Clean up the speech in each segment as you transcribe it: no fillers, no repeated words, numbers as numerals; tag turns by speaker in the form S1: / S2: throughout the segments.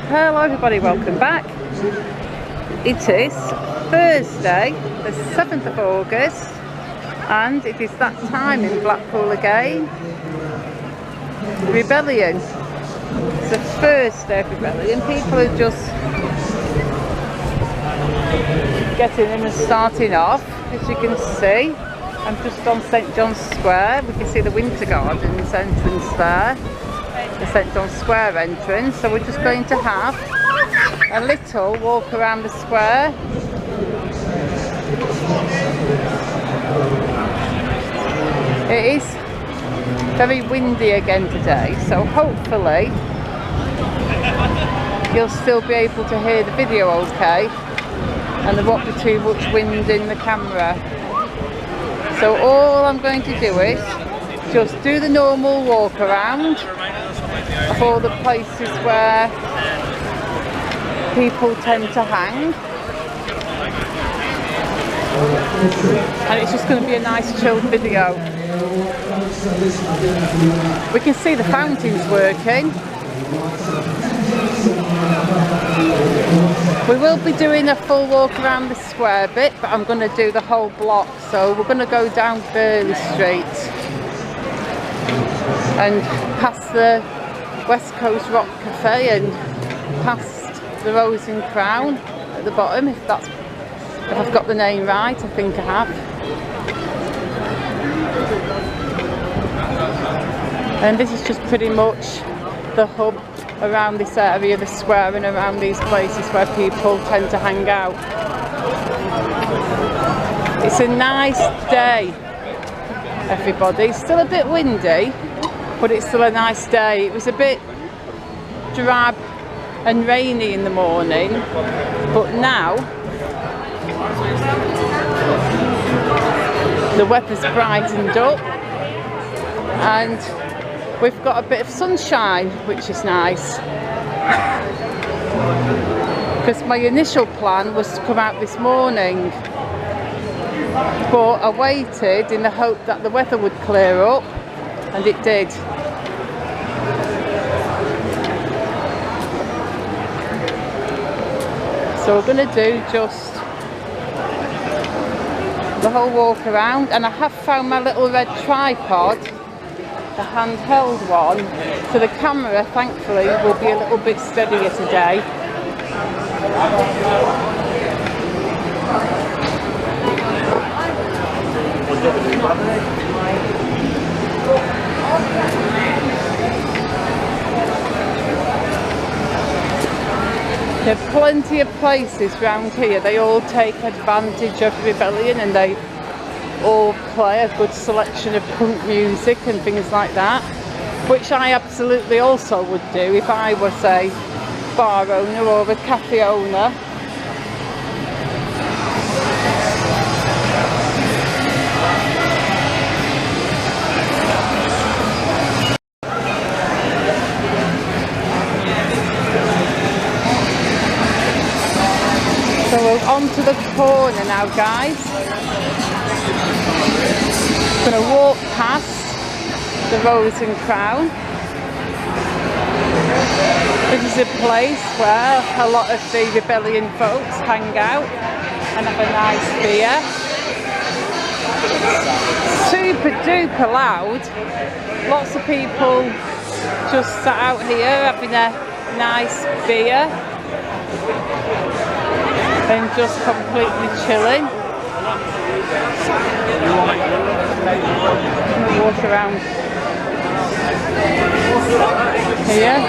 S1: Hello everybody, welcome back. It is Thursday the 7th of August and it is that time in Blackpool again. Rebellion. It's the first day of Rebellion. People are just getting in and starting off. As you can see, I'm just on St John's Square. We can see the Winter Gardens entrance there. The St John's Square entrance, so we're just going to have a little walk around the square. It is very windy again today, so hopefully you'll still be able to hear the video okay and there won't be too much wind in the camera. So all I'm going to do is just do the normal walk around of all the places where people tend to hang, and it's just going to be a nice chilled video. We can see the fountains working. We will be doing a full walk around the square bit, but I'm going to do the whole block, so we're going to go down Burley Street and past the West Coast Rock Cafe and past the Rose and Crown at the bottom, if I've got the name right. I think I have. And this is just pretty much the hub around this area, the square, and around these places where people tend to hang out. It's a nice day, everybody. It's still a bit windy, but it's still a nice day. It was a bit drab and rainy in the morning, but now the weather's brightened up and we've got a bit of sunshine, which is nice. Because my initial plan was to come out this morning, but I waited in the hope that the weather would clear up, and it did. So we're going to do just the whole walk around, and I have found my little red tripod, the handheld one, so the camera thankfully will be a little bit steadier today. There are plenty of places around here. They all take advantage of Rebellion and they all play a good selection of punk music and things like that, which I absolutely also would do if I was a bar owner or a cafe owner. So we're on to the corner now, guys. I'm going to walk past the Rose and Crown. This is a place where a lot of the Rebellion folks hang out and have a nice beer. Super duper loud. Lots of people just sat out here having a nice beer and just completely chilling. I'm going to walk around here.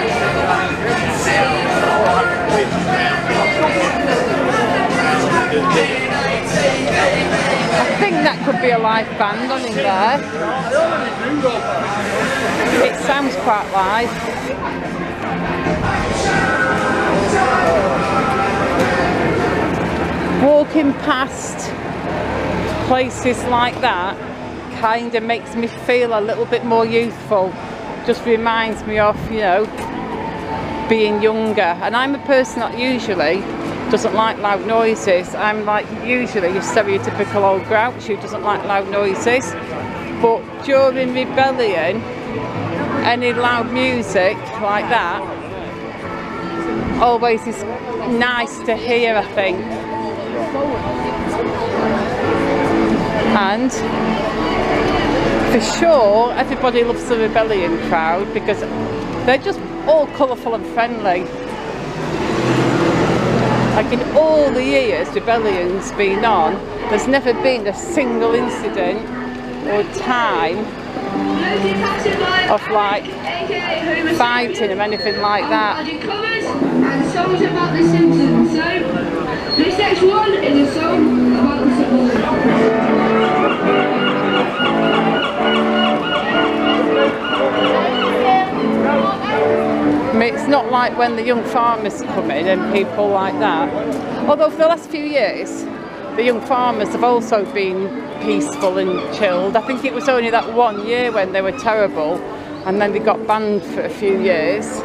S1: I think that could be a live band on in there. It sounds quite live. Walking past places like that kind of makes me feel a little bit more youthful. Just reminds me of, you know, being younger. And I'm a person that usually doesn't like loud noises. I'm like usually your stereotypical old grouch who doesn't like loud noises. But during Rebellion, any loud music like that always is nice to hear, I think. And for sure, everybody loves the Rebellion crowd because they're just all colourful and friendly. Like in all the years Rebellion's been on, there's never been a single incident or time of like fighting or anything like that.
S2: And songs about the Simpsons. So this next one is a song about the Simpsons.
S1: I mean, it's not like when the young farmers come in and people like that. Although for the last few years, the young farmers have also been peaceful and chilled. I think it was only that 1 year when they were terrible, and then they got banned for a few years,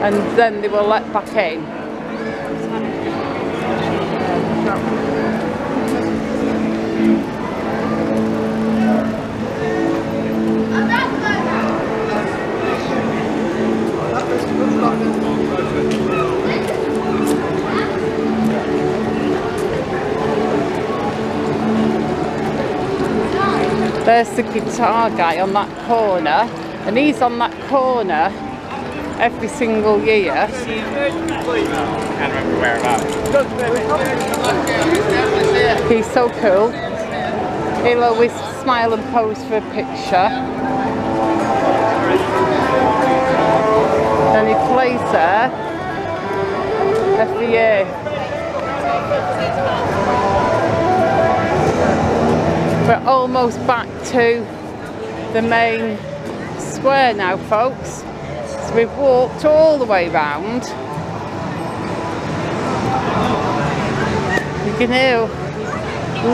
S1: and then they were let back in. There's the guitar guy on that corner, and he's on that corner every single year.
S3: I can't remember whereabouts.
S1: He's so cool. He'll always smile and pose for a picture. And he plays there every year. We're almost back to the main square now, folks. So we've walked all the way round. You can hear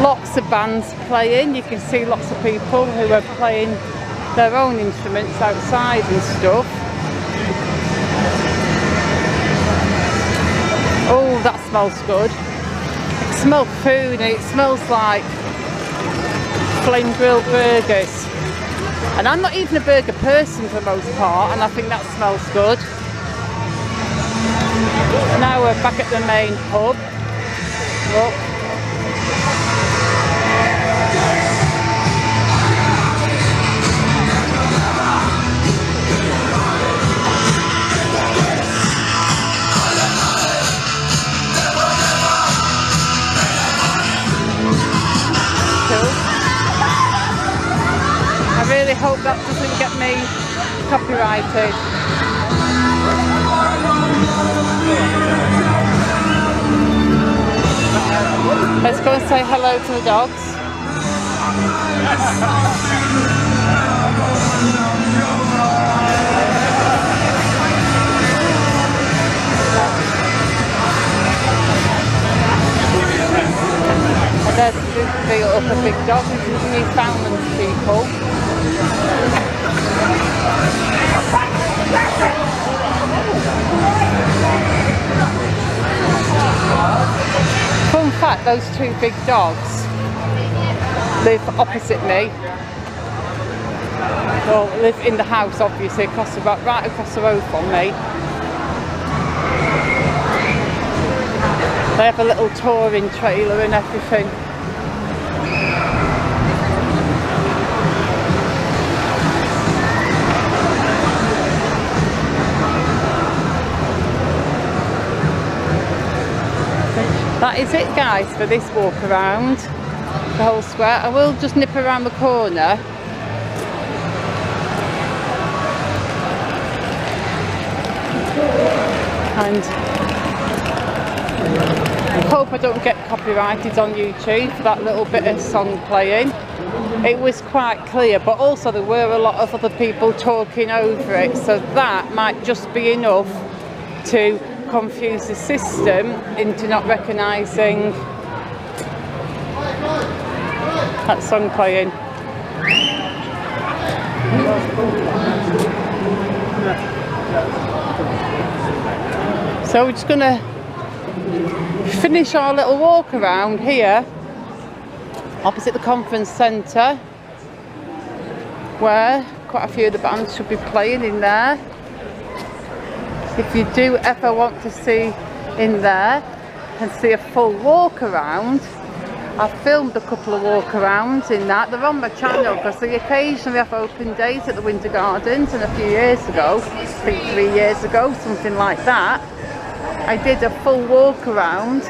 S1: lots of bands playing. You can see lots of people who are playing their own instruments outside and stuff. Oh, that smells good. I can smell food, and it smells like flame grilled burgers. And I'm not even a burger person for the most part, and I think that smells good. Now we're back at the main pub. Look. I really hope that doesn't get me copyrighted. Let's go and say hello to the dogs. And there's a big dog. This is Newfoundland people. Fun fact, those two big dogs live opposite me. Well, live in the house obviously, right across the road from me. They have a little touring trailer and everything. That is it, guys, for this walk around the whole square. I will just nip around the corner. And I hope I don't get copyrighted on YouTube for that little bit of song playing. It was quite clear, but also there were a lot of other people talking over it, so that might just be enough to confuse the system into not recognising that song playing. So we're just going to finish our little walk around here opposite the conference centre, where quite a few of the bands should be playing in there. if you do ever want to see in there and see a full walk around, I've filmed a couple of walkarounds in that. They're on my channel because they occasionally have open days at the Winter Gardens, and a few years ago, I think 3 years ago, something like that, I did a full walk around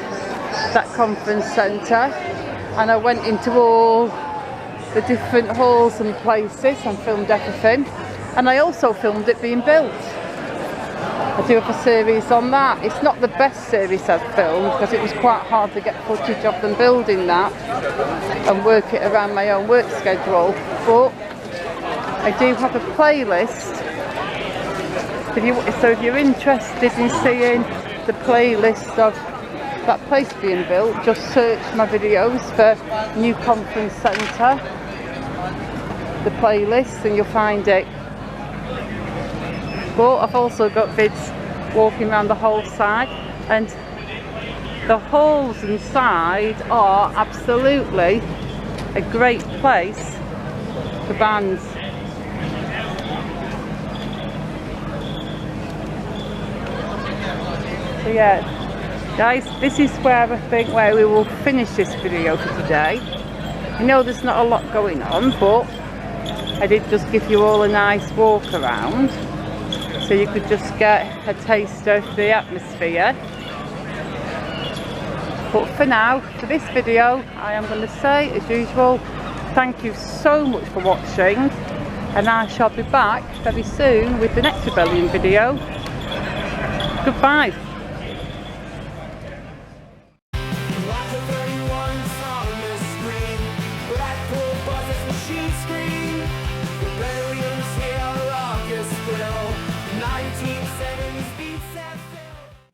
S1: that conference centre, and I went into all the different halls and places and filmed everything, and I also filmed it being built. I do have a series on that. It's not the best series I've filmed because it was quite hard to get footage of them building that and work it around my own work schedule, but I do have a playlist. So if you're interested in seeing the playlist of that place being built, just search my videos for New Conference Centre, the playlist, and you'll find it. But I've also got vids walking around the whole side, and the halls inside are absolutely a great place for bands. So yeah, guys, this is where I think we will finish this video for today. I know there's not a lot going on, but I did just give you all a nice walk around, so you could just get a taste of the atmosphere. But for now, for this video, I am going to say, as usual, thank you so much for watching, and I shall be back very soon with the next Rebellion video. Goodbye.